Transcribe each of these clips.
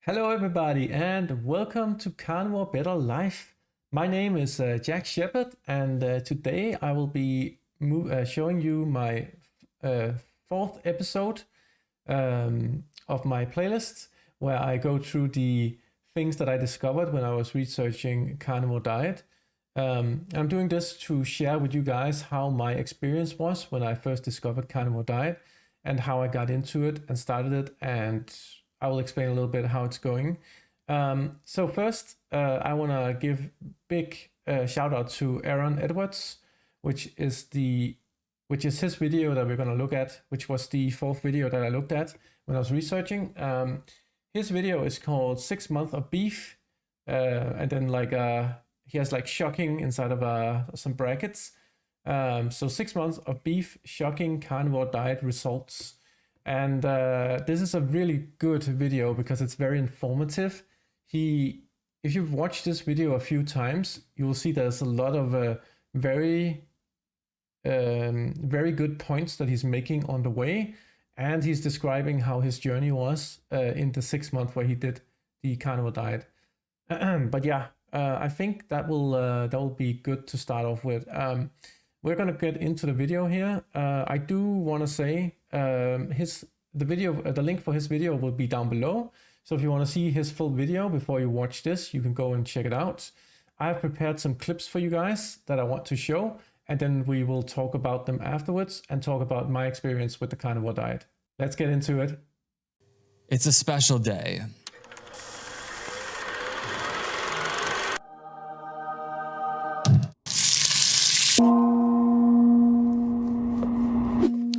Hello, everybody, and welcome to Carnivore Better Life. My name is Jack Shepherd, and today I will be showing you my fourth episode of my playlist, where I go through the things that I discovered when I was researching Carnivore Diet. I'm doing this to share with you guys how my experience was when I first discovered Carnivore Diet and how I got into it and started it, and I will explain a little bit how it's going. So first, I want to give big shout out to Aaron Edwards, which is his video that we're going to look at, which was the fourth video that I looked at when I was researching. His video is called 6 Months of Beef, and then he has like shocking inside of some brackets. So 6 months of beef, shocking carnivore diet results. And this is a really good video because it's very informative. If you've watched this video a few times, you will see there's a lot of very good points that he's making on the way. And he's describing how his journey was in the 6 months where he did the carnivore diet. But yeah, I think that will be good to start off with. We're gonna get into the video here. I do want to say the link for his video will be down below. So if you want to see his full video before you watch this, you can go and check it out. I have prepared some clips for you guys that I want to show, and then we will talk about them afterwards and talk about my experience with the carnivore diet. Let's get into it. It's a special day.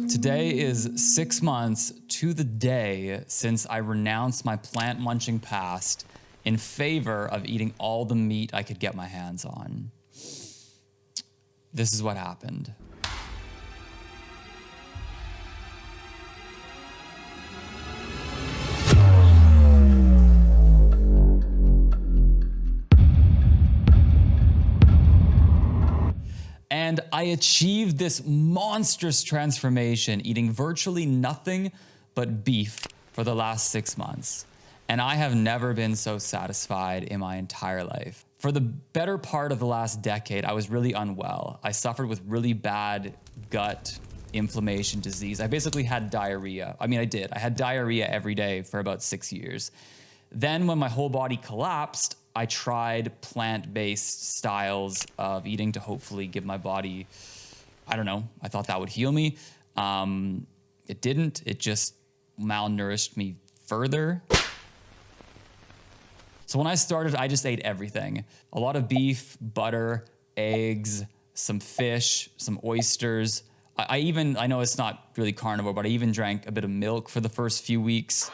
Today is 6 months to the day since I renounced my plant-munching past in favor of eating all the meat I could get my hands on. This is what happened. And I achieved this monstrous transformation, eating virtually nothing but beef for the last 6 months. And I have never been so satisfied in my entire life. For the better part of the last decade, I was really unwell. I suffered with really bad gut inflammation disease. I basically had diarrhea. I had diarrhea every day for about 6 years. Then when my whole body collapsed, I tried plant-based styles of eating to hopefully give my body, I don't know, I thought that would heal me. It didn't, it just malnourished me further. So when I started, I just ate everything. A lot of beef, butter, eggs, some fish, some oysters. I know it's not really carnivore, but I even drank a bit of milk for the first few weeks.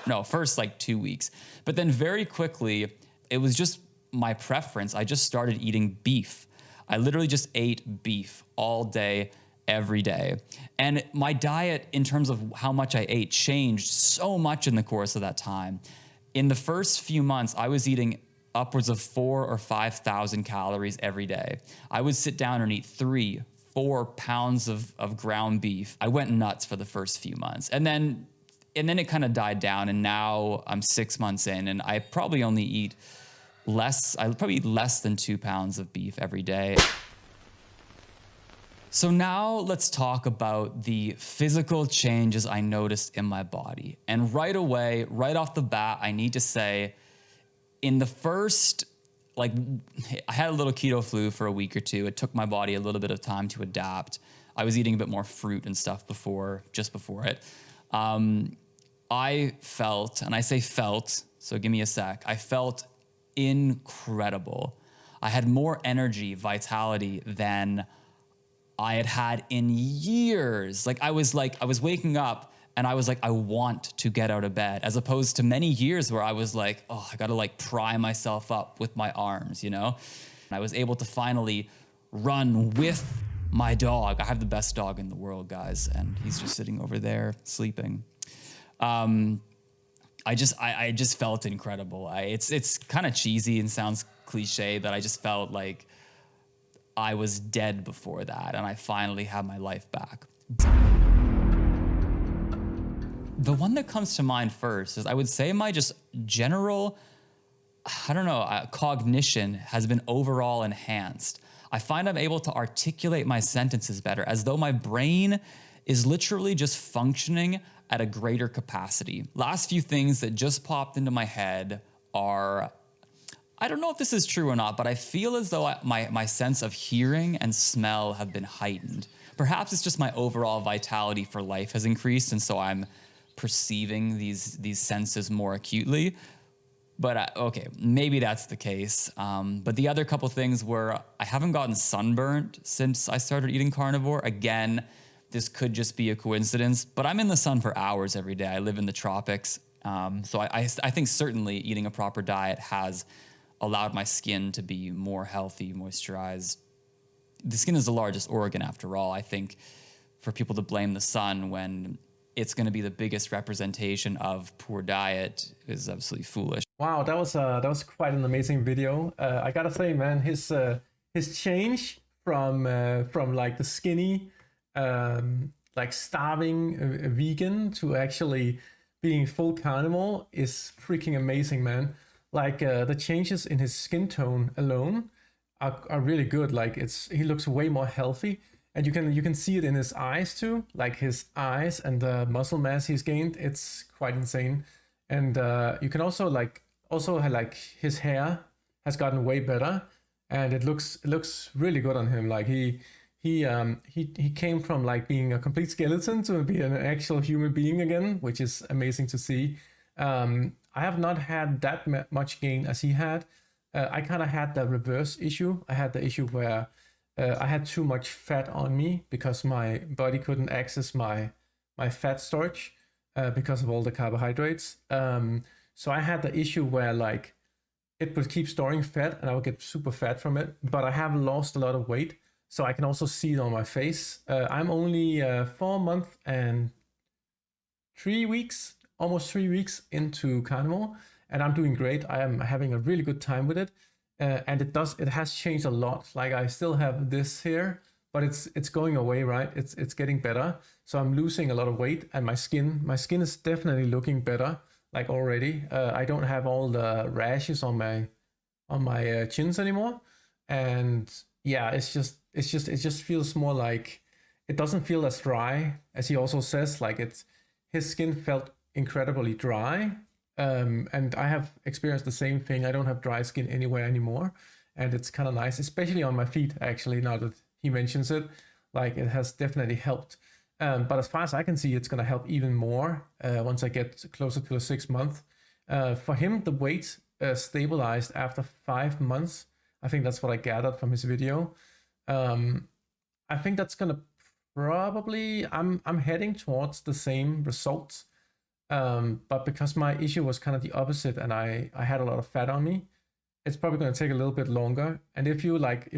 No, first like 2 weeks. But then very quickly, it was just my preference. I just started eating beef. I literally just ate beef all day, every day. And my diet, in terms of how much I ate, changed so much in the course of that time. In the first few months, I was eating upwards of 4,000 or 5,000 calories every day. I would sit down and eat 3-4 pounds of ground beef. I went nuts for the first few months. And then it kind of died down, and now I'm 6 months in, and I probably only eat less than 2 pounds of beef every day. So now let's talk about the physical changes I noticed in my body. And right away, right off the bat, I need to say, in the first, I had a little keto flu for a week or two. It took my body a little bit of time to adapt. I was eating a bit more fruit and stuff just before it. I felt, and I say felt, so give me a sec, I felt incredible. I had more energy, vitality than I had had in years. I was waking up and I was like, I want to get out of bed, as opposed to many years where I was like, oh, I gotta pry myself up with my arms, you know? And I was able to finally run with my dog. I have the best dog in the world, guys, and he's just sitting over there sleeping. I just felt incredible. It's kind of cheesy and sounds cliche, but I just felt like I was dead before that, and I finally had my life back. The one that comes to mind first is, I would say, my just general, I don't know, cognition has been overall enhanced. I find I'm able to articulate my sentences better, as though my brain is literally just functioning at a greater capacity. Last few things that just popped into my head are, I don't know if this is true or not, but I feel as though my sense of hearing and smell have been heightened. Perhaps it's just my overall vitality for life has increased, and so I'm perceiving these senses more acutely. But okay, maybe that's the case. But the other couple things were, I haven't gotten sunburnt since I started eating carnivore. Again, this could just be a coincidence, but I'm in the sun for hours every day. I live in the tropics. So I think certainly eating a proper diet has allowed my skin to be more healthy, moisturized. The skin is the largest organ after all. I think for people to blame the sun when it's going to be the biggest representation of poor diet is absolutely foolish. Wow, that was quite an amazing video. I gotta say, man, his change from like the skinny, like starving vegan to actually being full carnivore is freaking amazing, man. Like the changes in his skin tone alone are really good. Like he looks way more healthy. And you can see it in his eyes too, like his eyes and the muscle mass he's gained. It's quite insane. And you can also like his hair has gotten way better, and it looks really good on him. Like he came from like being a complete skeleton to be an actual human being again, which is amazing to see. I have not had that much gain as he had. I kind of had the reverse issue. I had the issue where I had too much fat on me because my body couldn't access my fat storage because of all the carbohydrates. So I had the issue where like it would keep storing fat and I would get super fat from it. But I have lost a lot of weight, so I can also see it on my face. I'm only 4 months and 3 weeks, almost 3 weeks into carnivore, and I'm doing great. I am having a really good time with it. And it has changed a lot. Like I still have this here, but it's going away, right? It's getting better. So I'm losing a lot of weight, and my skin is definitely looking better, like already. I don't have all the rashes on my chins anymore. And yeah, it just feels more like, it doesn't feel as dry, as he also says. Like his skin felt incredibly dry. And I have experienced the same thing. I don't have dry skin anywhere anymore, and it's kind of nice, especially on my feet. Actually, now that he mentions it, like it has definitely helped. But as far as I can see, it's gonna help even more once I get closer to the 6 month. For him, the weight stabilized after 5 months. I think that's what I gathered from his video. I think that's gonna probably, I'm heading towards the same results. But because my issue was kind of the opposite, and I had a lot of fat on me, it's probably going to take a little bit longer. And if you're like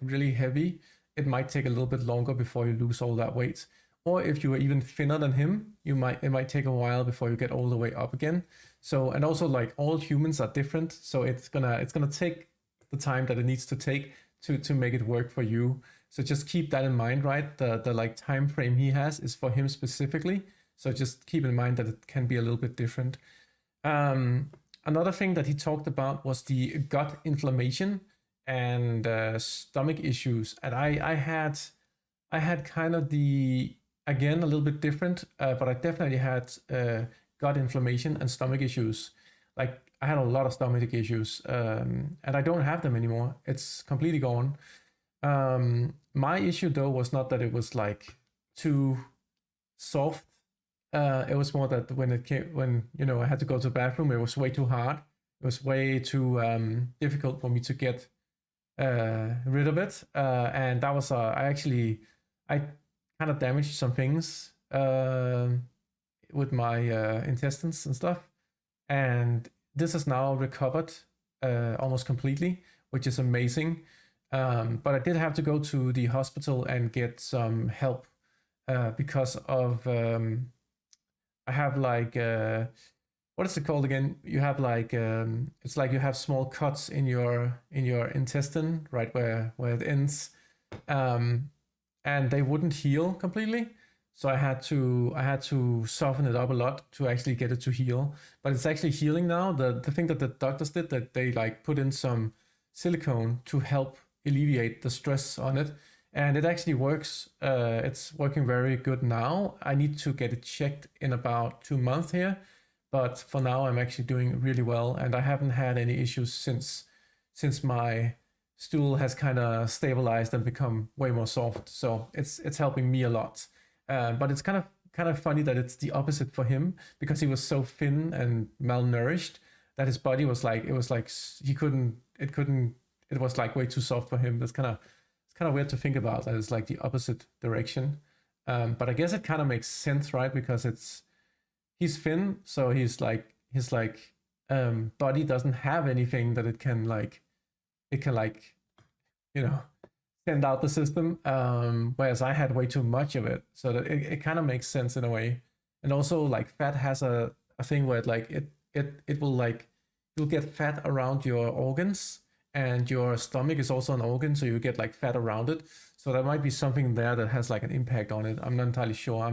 really heavy, it might take a little bit longer before you lose all that weight. Or if you are even thinner than him, it might take a while before you get all the way up again. So, and also like all humans are different, so it's gonna take the time that it needs to take to make it work for you. So just keep that in mind, right? The like time frame he has is for him specifically. So just keep in mind that it can be a little bit different. Another thing that he talked about was the gut inflammation and stomach issues. And I had kind of again, a little bit different, but I definitely had gut inflammation and stomach issues. Like I had a lot of stomach issues, and I don't have them anymore. It's completely gone. My issue though was not that it was like too soft. It was more that when I had to go to the bathroom, it was way too hard. It was way too difficult for me to get rid of it. And that was I kind of damaged some things with my intestines and stuff. And this is now recovered almost completely, which is amazing. But I did have to go to the hospital and get some help because of I have like what is it called again? You have like it's like you have small cuts in your intestine, right where it ends, and they wouldn't heal completely. So I had to soften it up a lot to actually get it to heal. But it's actually healing now. The thing that the doctors did, that they like put in some silicone to help alleviate the stress on it, and it actually works. It's working very good now. I need to get it checked in about 2 months here, but for now I'm actually doing really well, and I haven't had any issues since my stool has kind of stabilized and become way more soft. So it's helping me a lot. But it's kind of funny that it's the opposite for him, because he was so thin and malnourished that his body was like, it was like it was like way too soft for him. It's kind of weird to think about that it's like the opposite direction. But I guess it kind of makes sense, right? Because he's thin, so his body doesn't have anything that it can send out the system, whereas I had way too much of it, so that it kind of makes sense in a way. And also, like, fat has a thing where it will, like, you'll get fat around your organs, and your stomach is also an organ, so you get like fat around it. So there might be something there that has like an impact on it. I'm not entirely sure.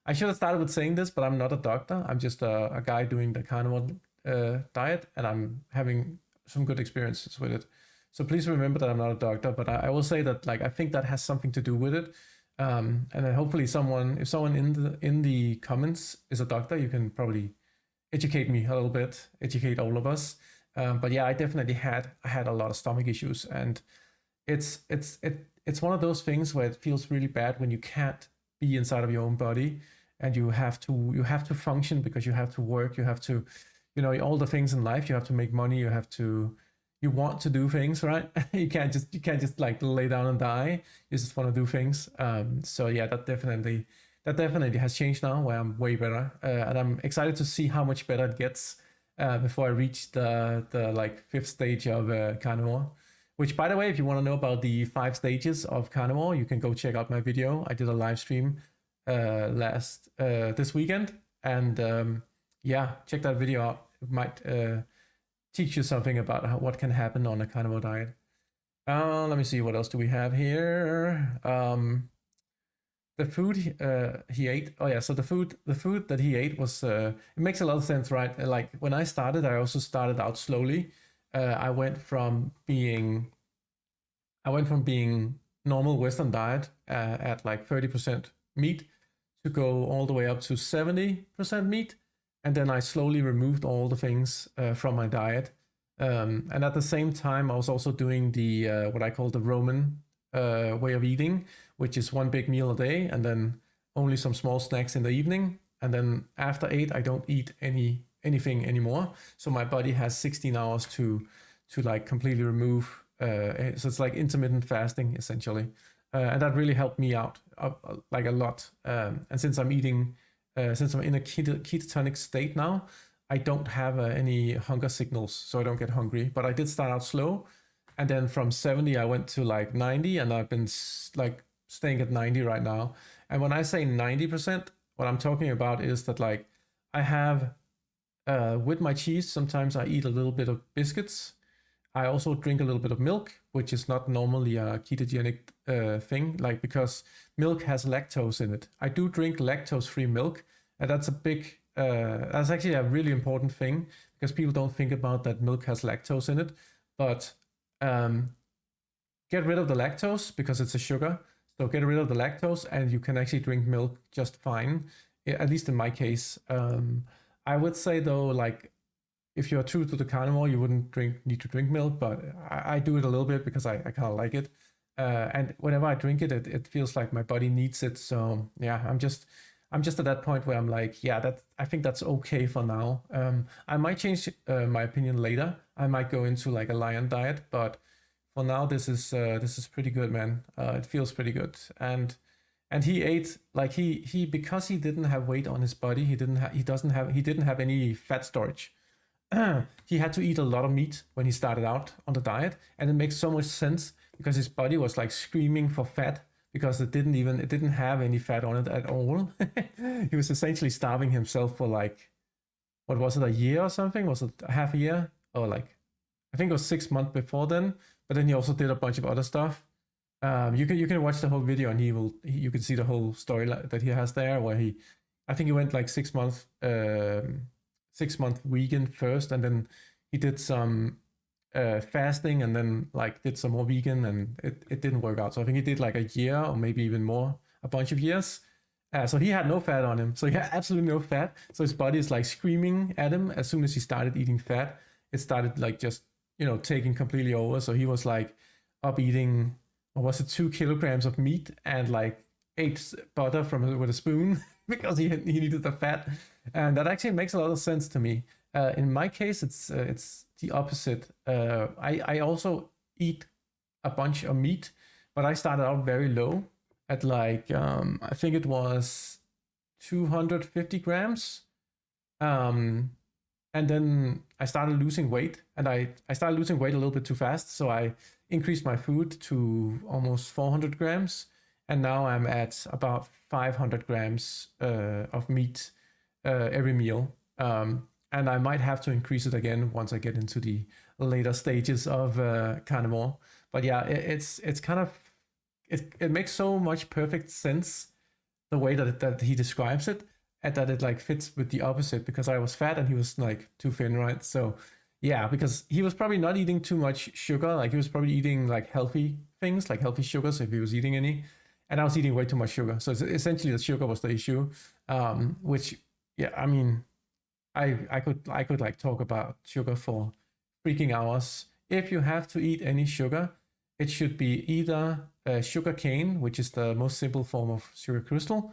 I should have started with saying this, but I'm not a doctor. I'm just a guy doing the carnivore diet, and I'm having some good experiences with it. So please remember that I'm not a doctor, but I will say that, like, I think that has something to do with it. And then hopefully if someone in the comments is a doctor, you can probably educate me a little bit, educate all of us. But yeah, I definitely had a lot of stomach issues, and it's one of those things where it feels really bad when you can't be inside of your own body, and you have to function because you have to work, you have to, all the things in life. You have to make money, you want to do things, right? you can't just like lay down and die. You just want to do things. So yeah, that definitely has changed now, where I'm way better, and I'm excited to see how much better it gets before I reach the like 5th stage of carnivore. Which, by the way, if you want to know about the 5 stages of carnivore, you can go check out my video. I did a live stream this weekend, and yeah, check that video out. It might teach you something about what can happen on a carnivore diet. Let me see, what else do we have here? The food he ate. Oh yeah, so the food that he ate was it makes a lot of sense, right? Like, when I started, I also started out slowly. I went from being normal Western diet at like 30% meat to go all the way up to 70% meat, and then I slowly removed all the things from my diet. And at the same time, I was also doing the what I call the Roman way of eating, which is 1 big meal a day and then only some small snacks in the evening. And then after 8, I don't eat anything anymore. So my body has 16 hours to like completely remove. So it's like intermittent fasting essentially, and that really helped me out like a lot. And since I'm in a ketogenic state now, I don't have any hunger signals, so I don't get hungry. But I did start out slow, and then from 70 I went to like 90, and I've been like staying at 90 right now. And when I say 90%, what I'm talking about is that, like, I have with my cheese, sometimes I eat a little bit of biscuits. I also drink a little bit of milk, which is not normally a ketogenic thing, like, because milk has lactose in it. I do drink lactose-free milk, and that's that's actually a really important thing, because people don't think about that milk has lactose in it. But get rid of the lactose, because it's a sugar. So get rid of the lactose, and you can actually drink milk just fine, at least in my case. I would say, though, like, if you're true to the carnivore, you wouldn't need to drink milk, but I do it a little bit because I kind of like it. And whenever I drink it, it feels like my body needs it. So yeah, I'm just at that point where I'm like, yeah, I think that's okay for now. I might change my opinion later. I might go into like a lion diet, but for now, this is pretty good, man. It feels pretty good. And he ate, like, he because he didn't have weight on his body, he didn't have any fat storage. He had to eat a lot of meat when he started out on the diet, and it makes so much sense, because his body was like screaming for fat, because it didn't have any fat on it at all. He was essentially starving himself for, like, what was it, a year or something? Was it a half a year? Or, like, I think it was 6 months before then. But then he also did a bunch of other stuff. You can watch the whole video, and you can see the whole story that he has there, where I think he went like 6 months 6 month vegan first, and then he did some fasting, and then like did some more vegan, and it didn't work out. So I think he did like a year or maybe even more, a bunch of years. So he had no fat on him. So he had absolutely no fat. So his body is like screaming at him as soon as he started eating fat. It started like just, taking completely over. So he was like up eating, what was it, 2 kilograms of meat and like ate butter with a spoon because he needed the fat. And that actually makes a lot of sense to me. In my case, it's the opposite. I also eat a bunch of meat, but I started out very low at like I think it was 250 grams. And then I started losing weight, and I started losing weight a little bit too fast. So I increased my food to almost 400 grams. And now I'm at about 500 grams of meat every meal. And I might have to increase it again once I get into the later stages of carnivore. But yeah, it's kind of, it makes so much perfect sense the way that he describes it, and that it like fits with the opposite, because I was fat and he was like too thin, right? So yeah, because he was probably not eating too much sugar. Like he was probably eating like healthy things, like healthy sugars if he was eating any. And I was eating way too much sugar. So essentially the sugar was the issue, which, yeah, I mean, I could like talk about sugar for freaking hours. If you have to eat any sugar, it should be either sugar cane, which is the most simple form of sugar crystal,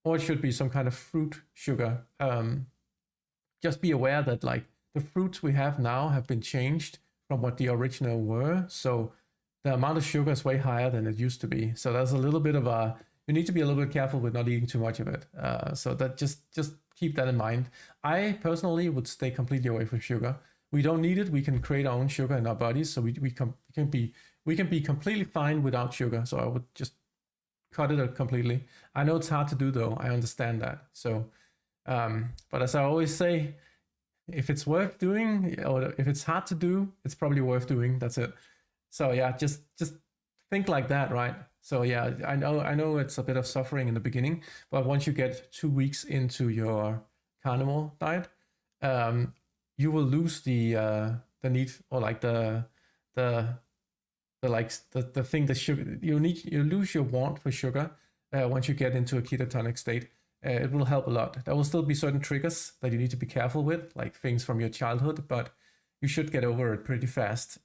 or it should be some kind of fruit sugar. Just be aware that like the fruits we have now have been changed from what the original were. So the amount of sugar is way higher than it used to be. So there's a little bit of you need to be a little bit careful with not eating too much of it. So that just keep that in mind. I personally would stay completely away from sugar. We don't need it. We can create our own sugar in our bodies. So we can be completely fine without sugar. So I would just cut it out completely. I know it's hard to do though. I understand that. So, but as I always say, if it's worth doing, or if it's hard to do, it's probably worth doing. That's it. So yeah, just think like that, right? So yeah, I know it's a bit of suffering in the beginning, but once you get 2 weeks into your carnivore diet, you will lose the need, or like the thing that sugar you lose your want for sugar once you get into a ketogenic state. It will help a lot. There will still be certain triggers that you need to be careful with, like things from your childhood, but you should get over it pretty fast.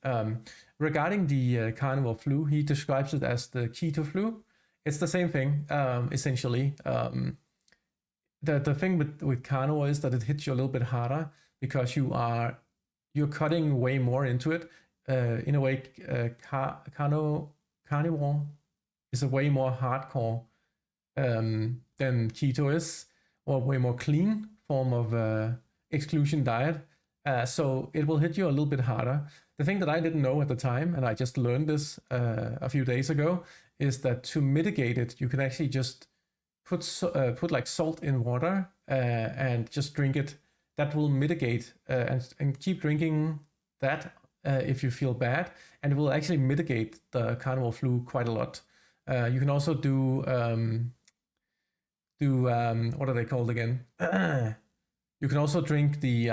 Regarding the carnivore flu, he describes it as the keto flu. It's the same thing, essentially. The thing with carnivore is that it hits you a little bit harder, because you're cutting way more into it. In a way, carnivore is a way more hardcore than keto is, or way more clean form of exclusion diet. So it will hit you a little bit harder. The thing that I didn't know at the time, and I just learned this a few days ago, is that to mitigate it, you can actually just put like salt in water and just drink it. That will mitigate, and keep drinking that if you feel bad, and it will actually mitigate the carnivore flu quite a lot. You can also do what are they called again? You can also drink the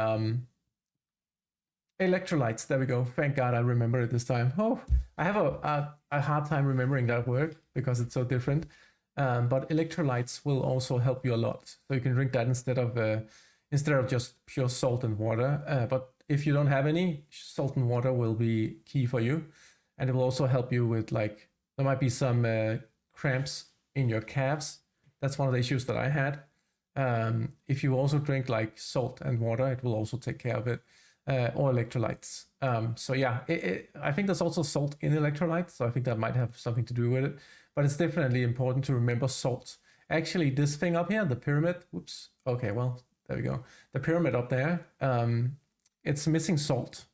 electrolytes. There we go. Thank God I remember it this time. Oh, I have a hard time remembering that word because it's so different. But electrolytes will also help you a lot. So you can drink that instead of just pure salt and water. But if you don't have any, salt and water will be key for you. And it will also help you with, like, there might be some cramps in your calves. That's one of the issues that I had. If you also drink like salt and water, it will also take care of it, or electrolytes. So yeah, I think there's also salt in electrolytes. So I think that might have something to do with it. But it's definitely important to remember salt. Actually, this thing up here, the pyramid, whoops. Okay, well, there we go. The pyramid up there, it's missing salt.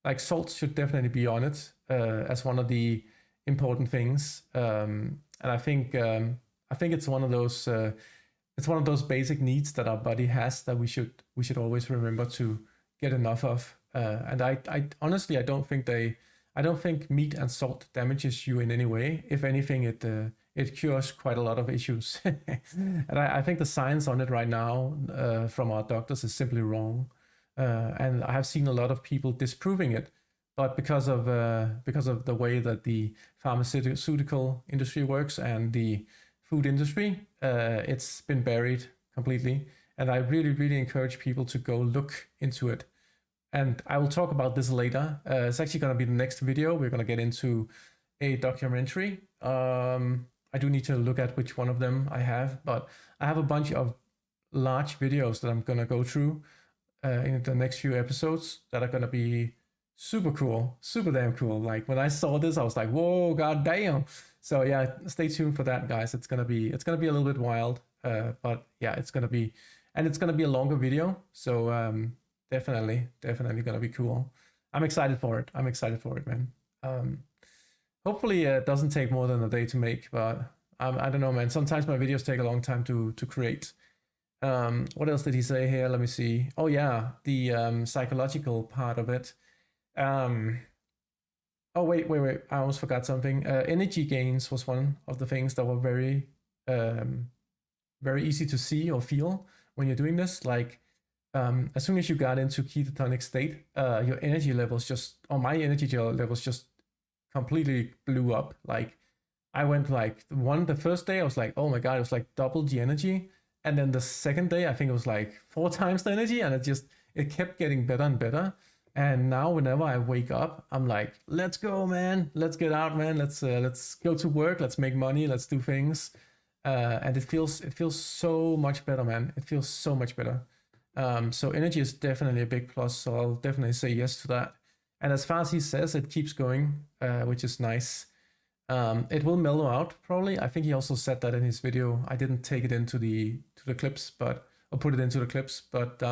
Like, salt should definitely be on it as one of the important things. And I think it's one of those basic needs that our body has that we should always remember to get enough of. And I honestly, I don't think I don't think meat and salt damages you in any way. If anything, it cures quite a lot of issues. And I think the science on it right now from our doctors is simply wrong. And I have seen a lot of people disproving it, but because of the way that the pharmaceutical industry works and the food industry, it's been buried completely. And I really, really encourage people to go look into it. And I will talk about this later. It's actually going to be the next video. We're going to get into a documentary. I do need to look at which one of them I have, but I have a bunch of large videos that I'm going to go through in the next few episodes that are going to be super cool, super damn cool. Like when I saw this, I was like, whoa, god damn. So yeah, stay tuned for that, guys. It's gonna be a little bit wild, but yeah, it's gonna be a longer video. So definitely gonna be cool. I'm excited for it. Man. Hopefully it doesn't take more than a day to make, but I don't know, man. Sometimes my videos take a long time to create. What else did he say here? Let me see. Oh yeah, the psychological part of it. Oh wait, I almost forgot something. Energy gains was one of the things that were very easy to see or feel when you're doing this. Like as soon as you got into ketogenic state, your energy levels my energy levels just completely blew up. Like I went like the first day I was like, oh my god, it was like double the energy. And then the second day I think it was like 4 times the energy, and it kept getting better and better. And now whenever I wake up, I'm like, let's go, man. Let's get out, man. Let's go to work. Let's make money. Let's do things. And it feels so much better, man. It feels so much better. So energy is definitely a big plus. So I'll definitely say yes to that. And as far as he says, it keeps going, which is nice. It will mellow out probably. I think he also said that in his video. I didn't take it into the clips, or put it into the clips, but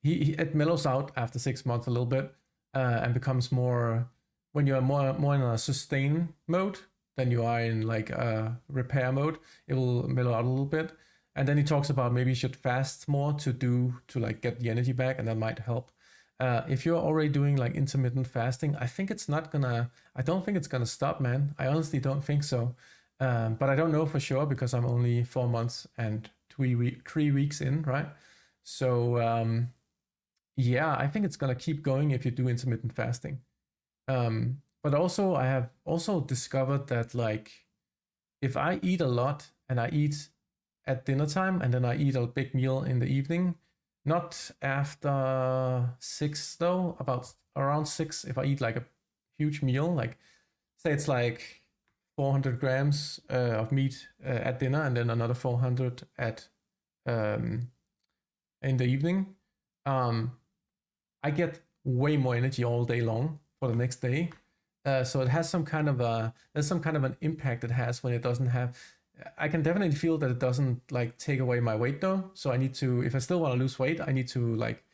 it mellows out after 6 months a little bit, and becomes more when you are more in a sustain mode than you are in like a repair mode. It will mellow out a little bit, and then he talks about maybe you should fast more to like get the energy back, and that might help. If you're already doing like intermittent fasting, I don't think it's gonna stop, man. I honestly don't think so. But I don't know for sure because I'm only 4 months and 3 weeks in, right? So yeah, I think it's gonna keep going if you do intermittent fasting. But also I have also discovered that like if I eat a lot and I eat at dinner time and then I eat a big meal in the evening, not after 6 though, about around 6, if I eat like a huge meal, like say it's like 400 grams of meat at dinner and then another 400 at in the evening, I get way more energy all day long for the next day. So it has there's some kind of an impact it has when it doesn't have. I can definitely feel that it doesn't like take away my weight though. So I need to, if I still want to lose weight, I need to like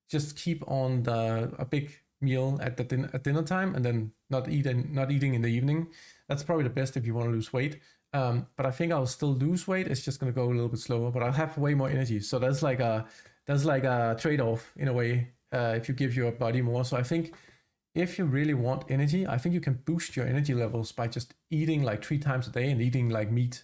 just keep on a big meal at dinner time and then not eating in the evening. That's probably the best if you want to lose weight. But I think I'll still lose weight. It's just gonna go a little bit slower, but I'll have way more energy. So that's like a trade-off in a way. If you give your body more. So I think if you really want energy, I think you can boost your energy levels by just eating like 3 times a day and eating like meat.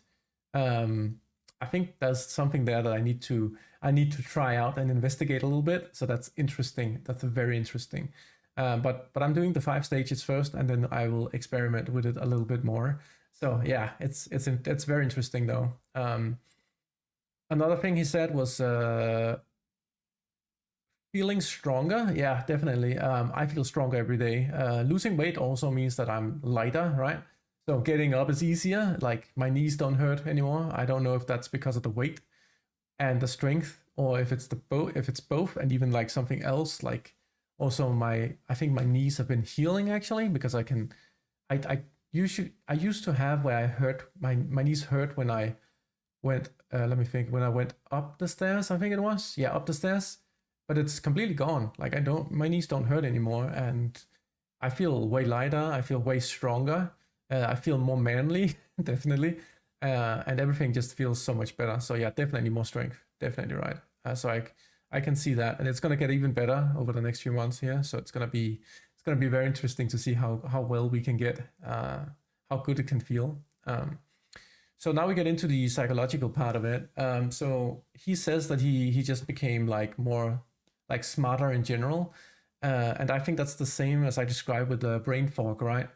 I think there's something there that I need to try out and investigate a little bit. So that's interesting. That's very interesting. But I'm doing the 5 stages first, and then I will experiment with it a little bit more. So yeah, it's very interesting though. Another thing he said was feeling stronger. Yeah, definitely. I feel stronger every day. Losing weight also means that I'm lighter, right? So getting up is easier. Like my knees don't hurt anymore. I don't know if that's because of the weight and the strength, or if it's both, and even like something else. Like also I think my knees have been healing actually, because I used to have where I hurt my knees hurt when I went when I went up the stairs. I think it was up the stairs, but it's completely gone. Like my knees don't hurt anymore, and I feel way lighter. I feel way stronger. I feel more manly, definitely, and everything just feels so much better. So yeah, definitely more strength, definitely right. So I can see that, and it's gonna get even better over the next few months here. So it's gonna be going to be very interesting to see how well we can get, how good it can feel. So now we get into the psychological part of it. So he says that he just became like more like smarter in general. And I think that's the same as I described with the brain fog, right?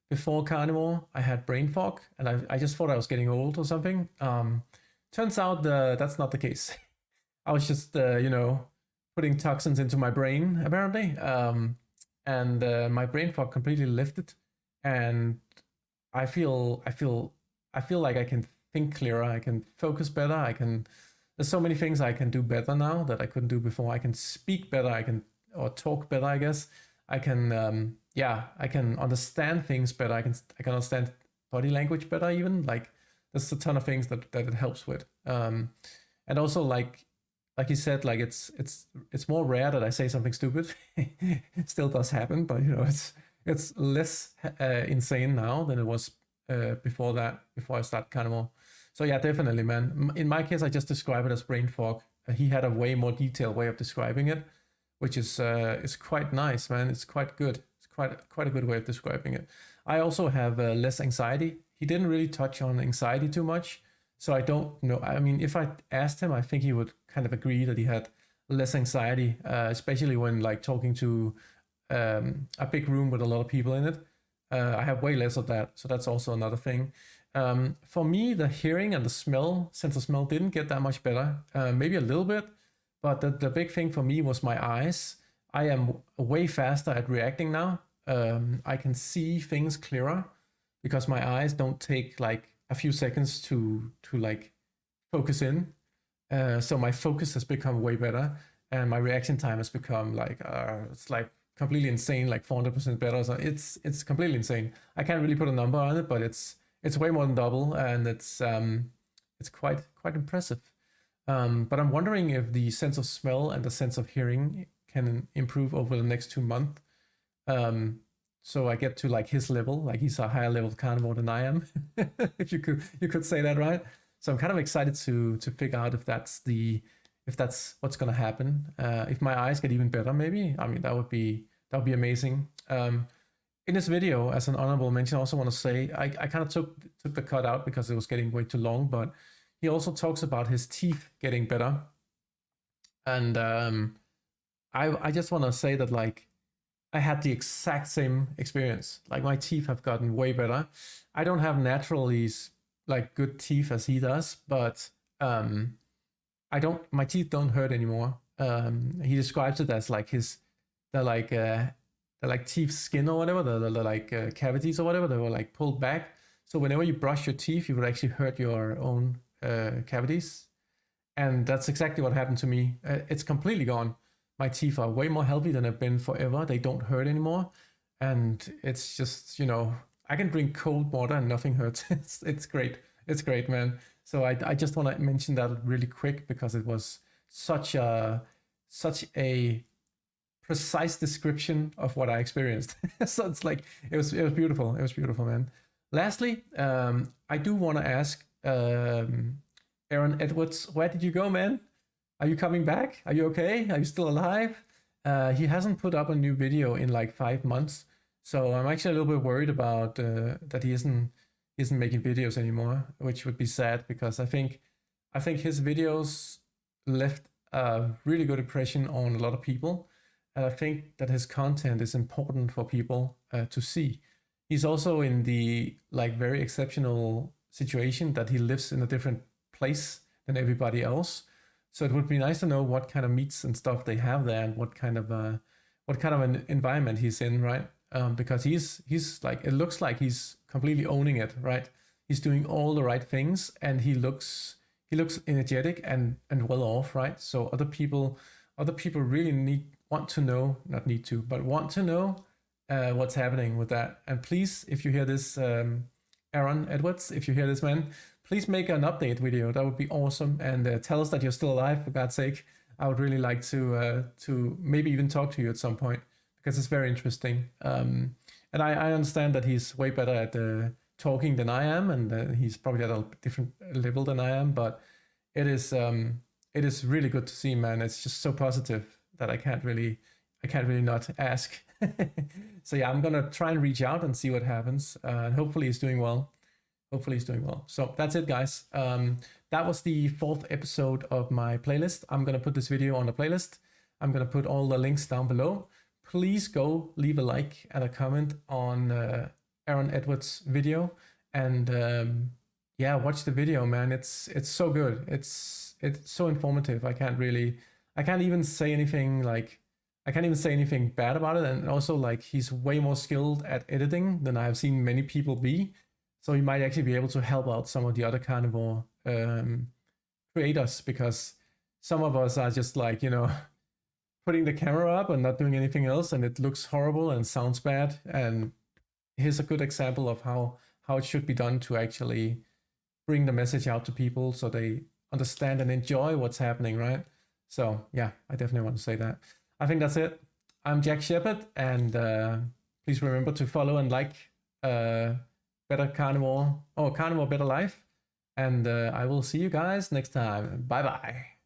Before carnivore, I had brain fog, and I just thought I was getting old or something. Turns out that's not the case. I was just, putting toxins into my brain, apparently. And my brain fog completely lifted. And I feel like I can think clearer. I can focus better. There's so many things I can do better now that I couldn't do before. I can speak better. Or talk better, I guess. I can understand things better. I can understand body language better even. Like there's a ton of things that it helps with. And also like you said, like it's more rare that I say something stupid. It still does happen, but it's less insane now than it was before I started carnivore. So yeah, definitely, man. In my case, I just describe it as brain fog. He had a way more detailed way of describing it, which is quite nice, man. It's quite good. It's quite a good way of describing it. I also have less anxiety. He didn't really touch on anxiety too much, so I don't know. I mean, if I asked him, I think he would kind of agree that he had less anxiety, especially when like talking to a big room with a lot of people in it. I have way less of that, so that's also another thing. For me, the hearing and the sense of smell didn't get that much better. Maybe a little bit. But the big thing for me was my eyes. I am way faster at reacting now. I can see things clearer because my eyes don't take like a few seconds to like focus in. So my focus has become way better, and my reaction time has become like it's like completely insane, like 400% better. So it's completely insane. I can't really put a number on it, but it's way more than double, and it's quite impressive. But I'm wondering if the sense of smell and the sense of hearing can improve over the next 2 months. So I get to like his level, like he's a higher level carnivore than I am, if you could say that, right? So I'm kind of excited to figure out if that's what's gonna happen. If my eyes get even better, maybe. I mean, that would be amazing. In this video, as an honorable mention, I also want to say I kind of took the cut out because it was getting way too long, but he also talks about his teeth getting better. And I just want to say that like I had the exact same experience. Like my teeth have gotten way better. I don't have naturally like good teeth as he does, but my teeth don't hurt anymore. He describes it as like the like teeth skin or whatever, the like cavities or whatever, they were like pulled back. So whenever you brush your teeth, you would actually hurt your own cavities, and that's exactly what happened to me. It's completely gone. My teeth are way more healthy than they've been forever. They don't hurt anymore, and it's just I can drink cold water and nothing hurts. It's great. It's great, man. So I just want to mention that really quick because it was such a precise description of what I experienced. So it's like it was beautiful. It was beautiful, man. Lastly, I do want to ask Aaron Edwards, where did you go, man? Are you coming back? Are you okay? Are you still alive? He hasn't put up a new video in like 5 months, so I'm actually a little bit worried about that he isn't making videos anymore, which would be sad because I think his videos left a really good impression on a lot of people, and I think that his content is important for people to see. He's also in the like very exceptional situation that he lives in a different place than everybody else. So it would be nice to know what kind of meats and stuff they have there and what kind of an environment he's in, right? Because he's like, it looks like he's completely owning it, right? He's doing all the right things, and he looks energetic and well off, right? So other people really want to know what's happening with that. And please, if you hear this, Aaron Edwards, if you hear this, man, please make an update video. That would be awesome. And tell us that you're still alive, for God's sake. I would really like to maybe even talk to you at some point because it's very interesting. And I understand that he's way better at talking than I am, and he's probably at a different level than I am. But it is really good to see, man. It's just so positive that I can't really. I can't really not ask. So yeah, I'm gonna try and reach out and see what happens. And hopefully he's doing well. Hopefully he's doing well. So that's it, guys. That was the 4th episode of my playlist. I'm gonna put this video on the playlist. I'm gonna put all the links down below. Please go leave a like and a comment on Aaron Edwards' video, and yeah, watch the video, man. It's so good. It's so informative. I can't even say anything bad about it. And also, like, he's way more skilled at editing than I've seen many people be. So he might actually be able to help out some of the other carnivore creators, because some of us are just like, putting the camera up and not doing anything else, and it looks horrible and sounds bad. And here's a good example of how it should be done to actually bring the message out to people so they understand and enjoy what's happening, right? So yeah, I definitely want to say that. I think that's it. I'm Jack Shepherd, and please remember to follow and like Carnivore Better Life. And I will see you guys next time. Bye bye.